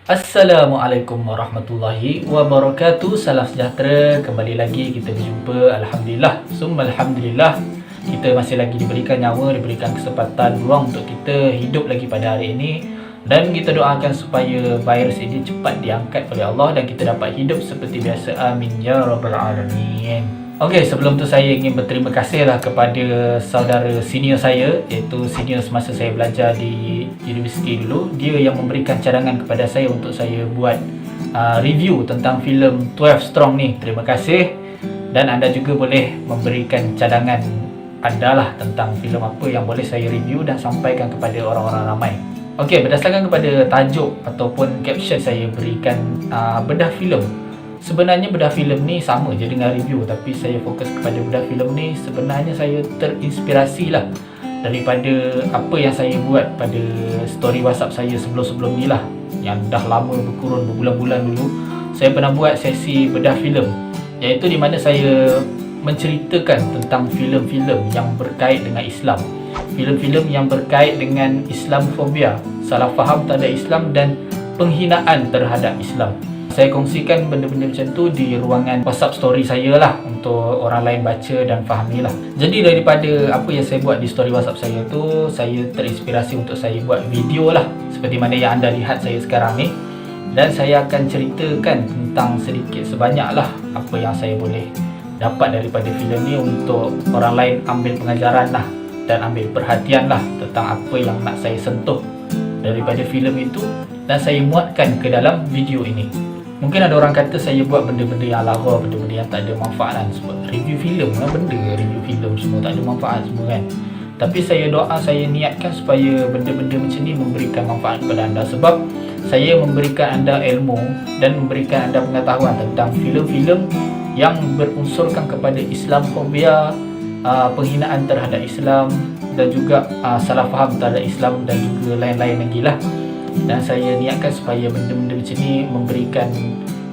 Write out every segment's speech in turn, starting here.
Assalamualaikum warahmatullahi wabarakatuh. Salam sejahtera. Kembali lagi kita berjumpa. Alhamdulillah, summa alhamdulillah. Kita masih lagi diberikan nyawa, diberikan kesempatan ruang untuk kita hidup lagi pada hari ini. Dan kita doakan supaya virus ini cepat diangkat oleh Allah dan kita dapat hidup seperti biasa. Amin ya rabbal alamin. Okey, sebelum tu saya ingin berterima kasihlah kepada saudara senior saya, iaitu senior semasa saya belajar di universiti dulu. Dia yang memberikan cadangan kepada saya untuk saya buat review tentang filem 12 Strong ni. Terima kasih. Dan anda juga boleh memberikan cadangan anda lah tentang filem apa yang boleh saya review dan sampaikan kepada orang-orang ramai. Okey, berdasarkan kepada tajuk ataupun caption saya berikan bedah filem. Sebenarnya bedah filem ni sama je dengan review, tapi saya fokus kepada bedah filem ni. Sebenarnya saya terinspirasi lah daripada apa yang saya buat pada story WhatsApp saya sebelum-sebelum ni lah, yang dah lama berkurun berbulan-bulan dulu. Saya pernah buat sesi bedah filem, iaitu di mana saya menceritakan tentang filem-filem yang berkait dengan Islam, filem-filem yang berkait dengan Islamofobia, salah faham terhadap Islam dan penghinaan terhadap Islam. Saya kongsikan benda-benda macam tu di ruangan WhatsApp story saya lah, untuk orang lain baca dan fahami lah. Jadi daripada apa yang saya buat di story WhatsApp saya tu, saya terinspirasi untuk saya buat video lah, seperti mana yang anda lihat saya sekarang ni. Dan saya akan ceritakan tentang sedikit sebanyak lah apa yang saya boleh dapat daripada filem ni, untuk orang lain ambil pengajaran lah dan ambil perhatian lah tentang apa yang nak saya sentuh daripada filem itu, dan saya muatkan ke dalam video ini. Mungkin ada orang kata saya buat benda-benda yang lara, benda-benda yang tak ada manfaat kan. Sebab review filem lah, benda review filem semua tak ada manfaat semua kan. Tapi saya doa, saya niatkan supaya benda-benda macam ni memberikan manfaat kepada anda. Sebab saya memberikan anda ilmu dan memberikan anda pengetahuan tentang filem-filem yang berunsurkan kepada Islamofobia, penghinaan terhadap Islam, dan juga salah faham terhadap Islam, dan juga lain-lain lagi lah. Dan saya niatkan supaya benda-benda macam ni memberikan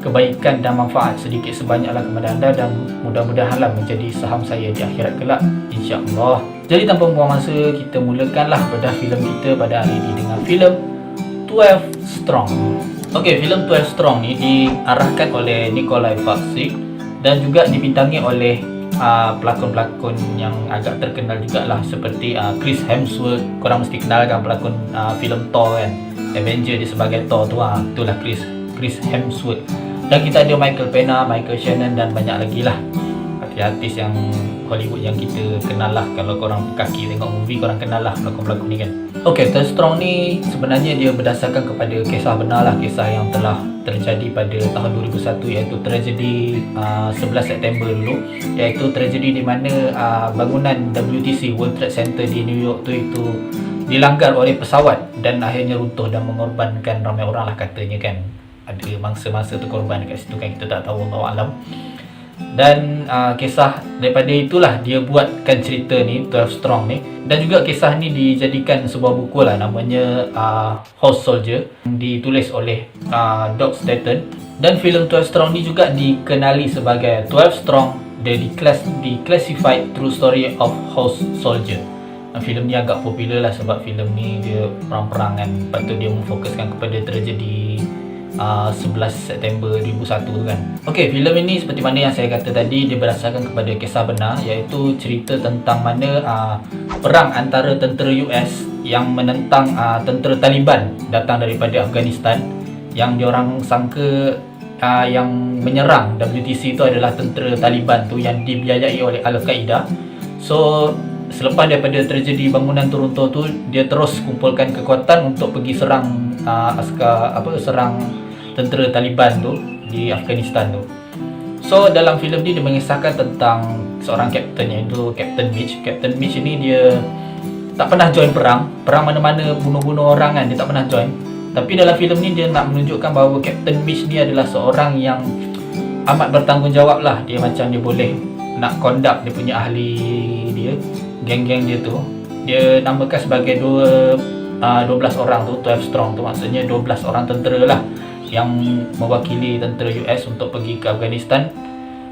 kebaikan dan manfaat sedikit sebanyaklah kepada anda, dan mudah-mudahanlah menjadi saham saya di akhirat kelak, insya-Allah. Jadi tanpa membuang masa, kita mulakanlah bedah filem kita pada hari ini dengan filem 12 Strong. Okey, filem 12 Strong ni diarahkan oleh Nikolai Paksik dan juga dibintangi oleh pelakon-pelakon yang agak terkenal jugalah, seperti Chris Hemsworth. Korang mesti kenal kan pelakon filem Thor kan, Avenger dia sebagai Thor tu, itulah Chris Hemsworth. Dan kita ada Michael Pena, Michael Shannon dan banyak lagi lah artis yang Hollywood yang kita kenal lah. Kalau korang kaki tengok movie, korang kenal lah pelakon-pelakon ni kan. Ok, 12 Strong ni sebenarnya dia berdasarkan kepada kisah benar lah, kisah yang telah terjadi pada tahun 2001, iaitu tragedi 11 September dulu, iaitu tragedi di mana bangunan WTC, World Trade Center di New York tu itu dilanggar oleh pesawat dan akhirnya runtuh dan mengorbankan ramai orang lah katanya kan. Ada mangsa-mangsa terkorban dekat situ kan, kita tak tahu, Allah alam. Dan kisah daripada itulah dia buatkan cerita ni, 12 Strong ni. Dan juga kisah ni dijadikan sebuah buku lah, namanya House Soldier, ditulis oleh Doug Staton. Dan filem 12 Strong ni juga dikenali sebagai 12 Strong, The Declassified True Story of House Soldier. Filem ni agak popular lah sebab filem ni dia perang-perang kan. Lepas tu dia memfokuskan kepada tragedi 11 September 2001 tu kan. Okey, filem ini seperti mana yang saya kata tadi, dia berdasarkan kepada kisah benar, iaitu cerita tentang mana perang antara tentera US yang menentang tentera Taliban datang daripada Afghanistan, yang diorang sangka yang menyerang WTC itu adalah tentera Taliban tu yang dibiayai oleh Al-Qaeda. So selepas daripada tragedi bangunan tu runtuh tu, dia terus kumpulkan kekuatan untuk pergi serang serang tentera Taliban tu di Afghanistan tu. So dalam filem ni dia mengisahkan tentang seorang kapten, iaitu Captain Mitch. Captain Mitch ni dia tak pernah join perang mana-mana, bunuh-bunuh orang kan, dia tak pernah join. Tapi dalam filem ni dia nak menunjukkan bahawa Captain Mitch ni adalah seorang yang amat bertanggungjawab lah. Dia macam dia boleh nak conduct dia punya ahli dia, geng-geng dia tu. Dia namakan sebagai 12 orang tu, 12 Strong tu, maksudnya 12 orang tentera lah yang mewakili tentera US untuk pergi ke Afghanistan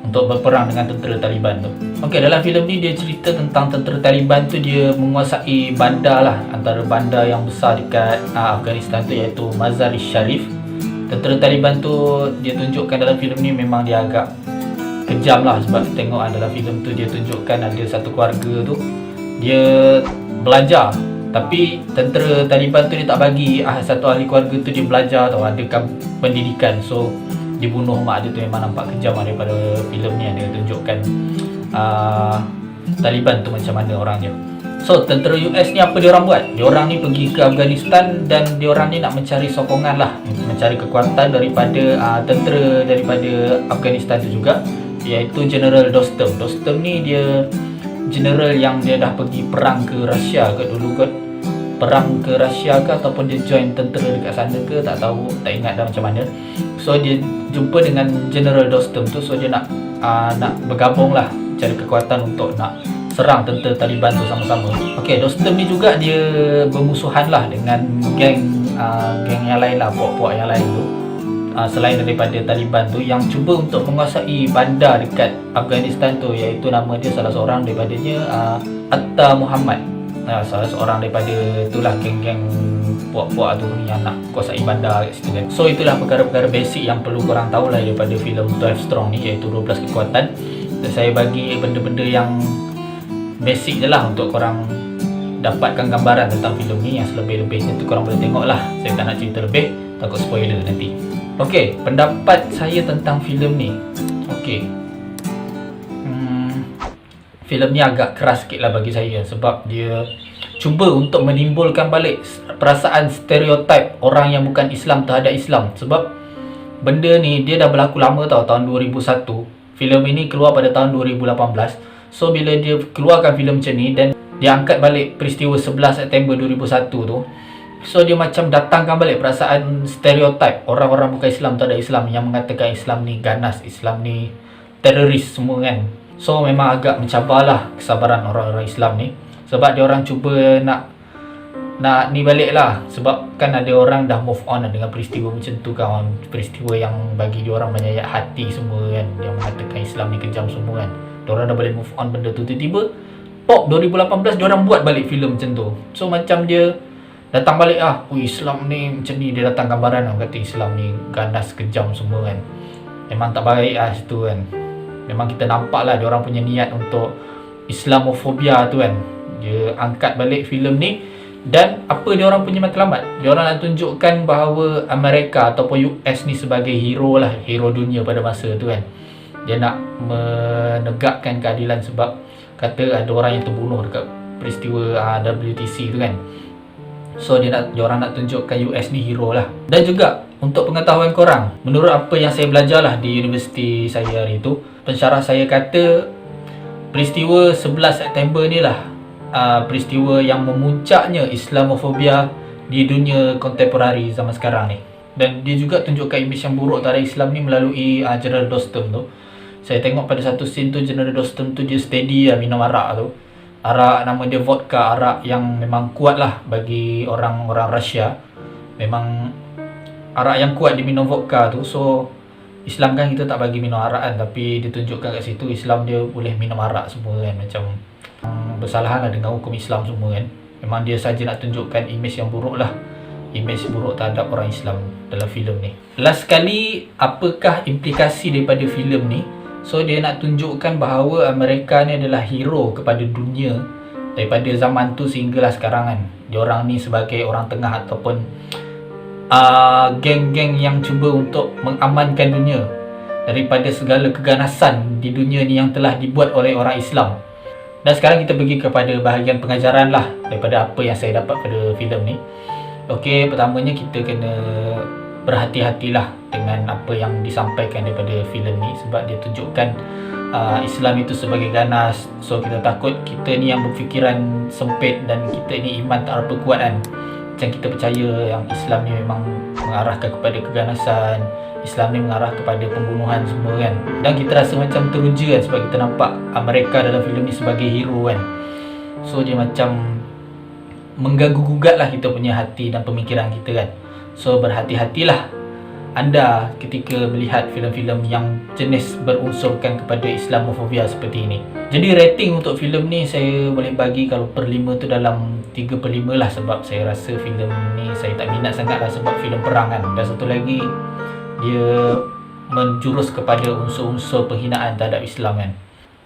untuk berperang dengan tentera Taliban tu. Okey, dalam filem ni dia cerita tentang tentera Taliban tu, dia menguasai bandar lah, antara bandar yang besar dekat Afghanistan tu, iaitu Mazar-i Sharif tentera Taliban tu dia tunjukkan dalam filem ni memang dia agak kejam lah. Sebab tengok dalam filem tu dia tunjukkan ada satu keluarga tu dia belajar, tapi tentera Taliban tu dia tak bagi satu ahli keluarga tu dia belajar tau, adakan pendidikan. So dia bunuh mak dia tu. Memang nampak kejam daripada filem ni. Dia tunjukkan Taliban tu macam mana orang dia. So tentera US ni apa diorang buat? Diorang ni pergi ke Afghanistan dan diorang ni nak mencari sokongan lah, mencari kekuatan daripada tentera daripada Afghanistan tu juga, iaitu General Dostum. Dostum ni dia general yang dia dah pergi perang ke Rusia ke dulu kot. Perang ke Rusia ke ataupun dia join tentera dekat sana ke, tak tahu, tak ingat dah macam mana. So dia jumpa dengan General Dostum tu. So dia nak bergabung lah, cari kekuatan untuk nak serang tentera Taliban tu sama-sama. Okey, Dostum ni juga dia bermusuhan lah dengan geng yang lain lah, puak-puak yang lain tu, selain daripada Taliban tu, yang cuba untuk menguasai bandar dekat Afghanistan tu, iaitu nama dia salah seorang daripadanya Atta Muhammad. Salah seorang daripada itulah geng-geng puak-puak tu yang nak kuasai bandar kat situ kan. So itulah perkara-perkara basic yang perlu korang tahu lah daripada filem 12 Strong ni, iaitu 12 kekuatan. Dan saya bagi benda-benda yang basic je lah untuk korang dapatkan gambaran tentang filem ni. Yang selebih-lebihnya tu korang boleh tengok lah. Saya tak nak cerita lebih, takut spoiler nanti. Okey, pendapat saya tentang filem ni. Okey, filem ni agak keras sikit lah bagi saya, sebab dia cuba untuk menimbulkan balik perasaan stereotip orang yang bukan Islam terhadap Islam. Sebab benda ni dia dah berlaku lama tau, tahun 2001. Filem ini keluar pada tahun 2018. So bila dia keluarkan filem macam ni dan dia angkat balik peristiwa 11 September 2001 tu, so dia macam datangkan balik perasaan stereotip orang-orang bukan Islam terhadap Islam, yang mengatakan Islam ni ganas, Islam ni teroris semua kan. So memang agak mencabarlah kesabaran orang-orang Islam ni, sebab dia orang cuba nak ni balik lah. Sebab kan ada orang dah move on dengan peristiwa macam tu kan, peristiwa yang bagi dia orang menyayat hati semua kan, yang mengatakan Islam ni kejam semua kan. Diorang dah boleh move on benda tu. Tiba-tiba pop 2018 diorang buat balik filem macam tu. So macam dia datang balik Islam ni macam ni. Dia datang gambaran kata Islam ni ganas, kejam semua kan. Memang tak baik situ kan. Memang kita nampak lah diorang punya niat untuk Islamofobia tu kan. Dia angkat balik filem ni. Dan apa diorang punya matlamat? Diorang nak tunjukkan bahawa Amerika ataupun US ni sebagai hero lah, hero dunia pada masa tu kan. Dia nak menegakkan keadilan sebab kata ada orang yang terbunuh dekat peristiwa WTC tu kan. So diorang nak tunjukkan US ni hero lah. Dan juga untuk pengetahuan korang, menurut apa yang saya belajar lah di universiti saya hari tu, pensyarah saya kata peristiwa 11 September ni lah peristiwa yang memuncaknya Islamofobia di dunia kontemporari zaman sekarang ni. Dan dia juga tunjukkan imej yang buruk terhadap Islam ni melalui General Dostum tu. Saya tengok pada satu scene tu, General Dostum tu dia steady lah minum arak tu. Arak nama dia vodka, arak yang memang kuat lah bagi orang-orang Rusia. Memang arak yang kuat diminum vodka tu. So Islam kan kita tak bagi minum arak kan, tapi ditunjukkan kat situ Islam dia boleh minum arak semua kan. Macam bersalahan lah dengan hukum Islam semua kan. Memang dia saja nak tunjukkan imej yang buruk lah, imej buruk terhadap orang Islam dalam filem ni. Last sekali, apakah implikasi daripada filem ni? So dia nak tunjukkan bahawa Amerika ni adalah hero kepada dunia daripada zaman tu sehinggalah sekarang kan. Diorang ni sebagai orang tengah ataupun geng-geng yang cuba untuk mengamankan dunia daripada segala keganasan di dunia ni yang telah dibuat oleh orang Islam. Dan sekarang kita pergi kepada bahagian pengajaran lah daripada apa yang saya dapat pada filem ni. Okey, pertamanya kita kena berhati-hatilah dengan apa yang disampaikan daripada filem ni, sebab dia tunjukkan Islam itu sebagai ganas. So kita takut kita ni yang berfikiran sempit dan kita ni iman tak berapa kuat kan. Macam kita percaya yang Islam ni memang mengarahkan kepada keganasan, Islam ni mengarah kepada pembunuhan semua kan. Dan kita rasa macam teruja kan, sebab kita nampak Amerika dalam filem ni sebagai hero kan. So dia macam mengganggu-gugat lah kita punya hati dan pemikiran kita kan. So berhati-hatilah anda ketika melihat filem-filem yang jenis berunsurkan kepada Islamofobia seperti ini. Jadi rating untuk filem ni saya boleh bagi kalau per 5 tu dalam 3/5 lah, sebab saya rasa filem ni saya tak minat sangat lah sebab filem perang kan. Dan satu lagi, dia menjurus kepada unsur-unsur penghinaan terhadap Islam kan.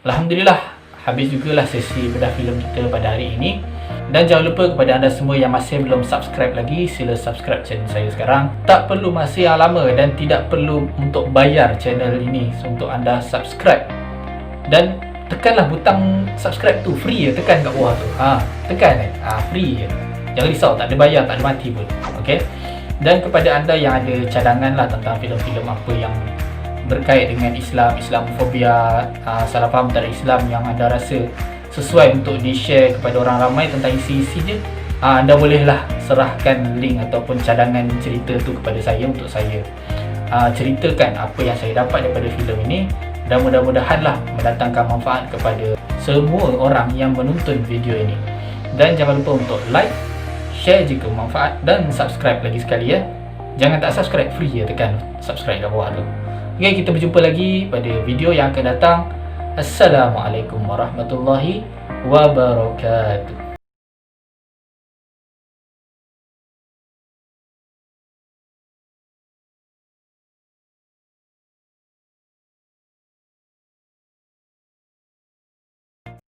Alhamdulillah, habis jugalah sesi bedah filem kita pada hari ini. Dan jangan lupa kepada anda semua yang masih belum subscribe lagi, sila subscribe channel saya sekarang. Tak perlu masih yang lama dan tidak perlu untuk bayar channel ini untuk anda subscribe. Dan tekanlah butang subscribe tu, free je, tekan kat bawah tu. Tekan free je. Jangan risau, tak ada bayar, tak ada mati pun. Okey. Dan kepada anda yang ada cadangan lah tentang filem-filem apa yang berkait dengan Islam, Islamofobia, salah faham terhadap Islam yang anda rasa sesuai untuk di-share kepada orang ramai tentang isi-isi dia, anda bolehlah serahkan link ataupun cadangan cerita tu kepada saya untuk saya ceritakan apa yang saya dapat daripada filem ini, dan mudah-mudahanlah mendatangkan manfaat kepada semua orang yang menonton video ini. Dan jangan lupa untuk like, share jika bermanfaat, dan subscribe lagi sekali ya. Jangan tak subscribe, free je, tekan subscribe kat bawah tu. Okay, kita berjumpa lagi pada video yang akan datang. Assalamualaikum warahmatullahi wabarakatuh.